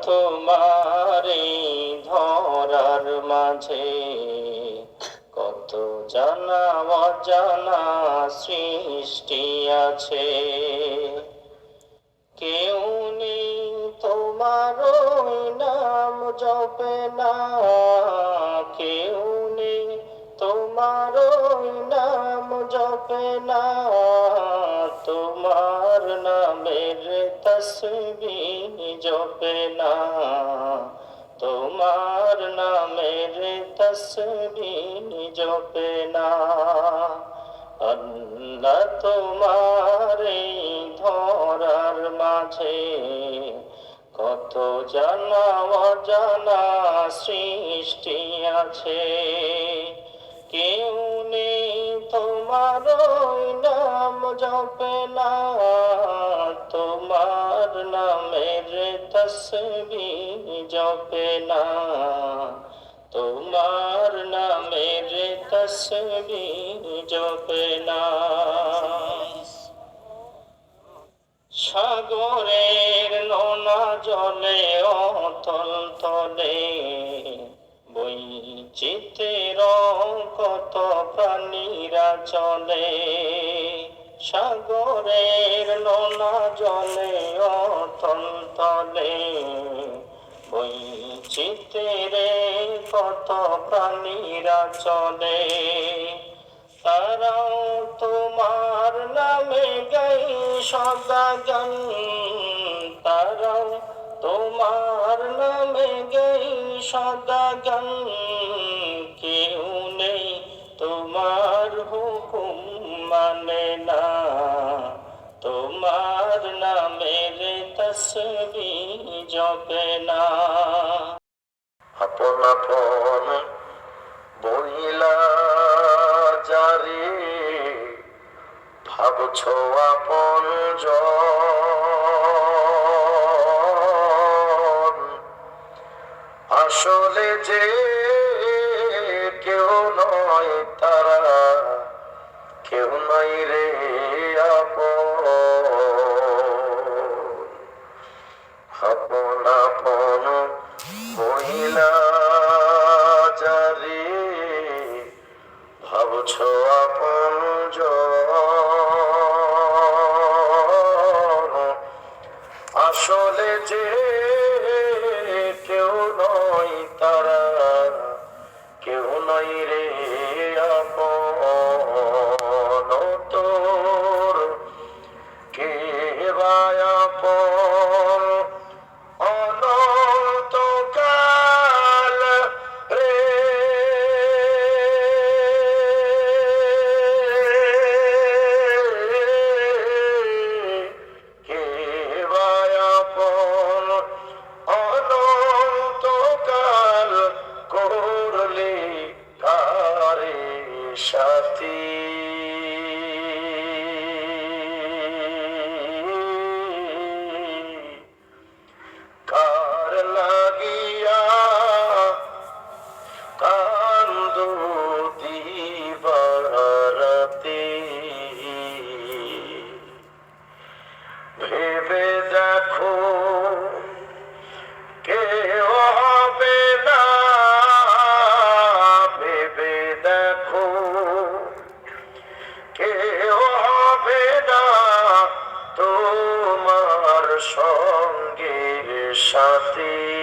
তোমার এই ধরার মাঝে কত জানা অজানা সৃষ্টি আছে। কেউ নেই তোমার ওই নাম জপে না, কেউ নেই তোমার ওই নাম জপে না, তোমার নামের তসবিহ জপে না, তোমার নামের তসবিহ জপে না। আল্লাহ তোমার এই ধরার মাঝে কত জানা অজানা সৃষ্টি আছে। কেউ নেই তোমার ওই নাম জপে না, তোমার নামের তসবিহ জপে না, তোমার নামের তসবিহ জপে না। সাগরের নোনা জলে অতল তলে বৈচিত্র্যের কত প্রাণীরা চলে। সাগরের নোনা জলে অতল তলে বৈচিত্র্যের কত প্রাণীরা চলে। তারাও তোমার নামে গাই সদা গান, তারাও তোমার নামে গাই সদা গান। কেউ নেই তোমার হুকুম মানে না, তোমার নামের তসবিহ জপে না। আপন আপন বইলা যারে ভাবছো আপনজন, আসলে যে কেউ নয় তারা, কেউ নয় রে আপন। আপন আপন বইলা যারে ভাবছো আপনজন, আসলে যে কেউ নয় তারা, কেউ নয় রে আপন। তোর কে বা আপন অনন্তকাল রে, কে বা আপন অনন্তকাল করলে কারে সাথী। কার লাগিয়া কান্দো দিবারাতে, ভেবে দেখো কেউ হবে না, ভেবে দেখো কেউ হবে না তোমার সঙ্গের সাথী।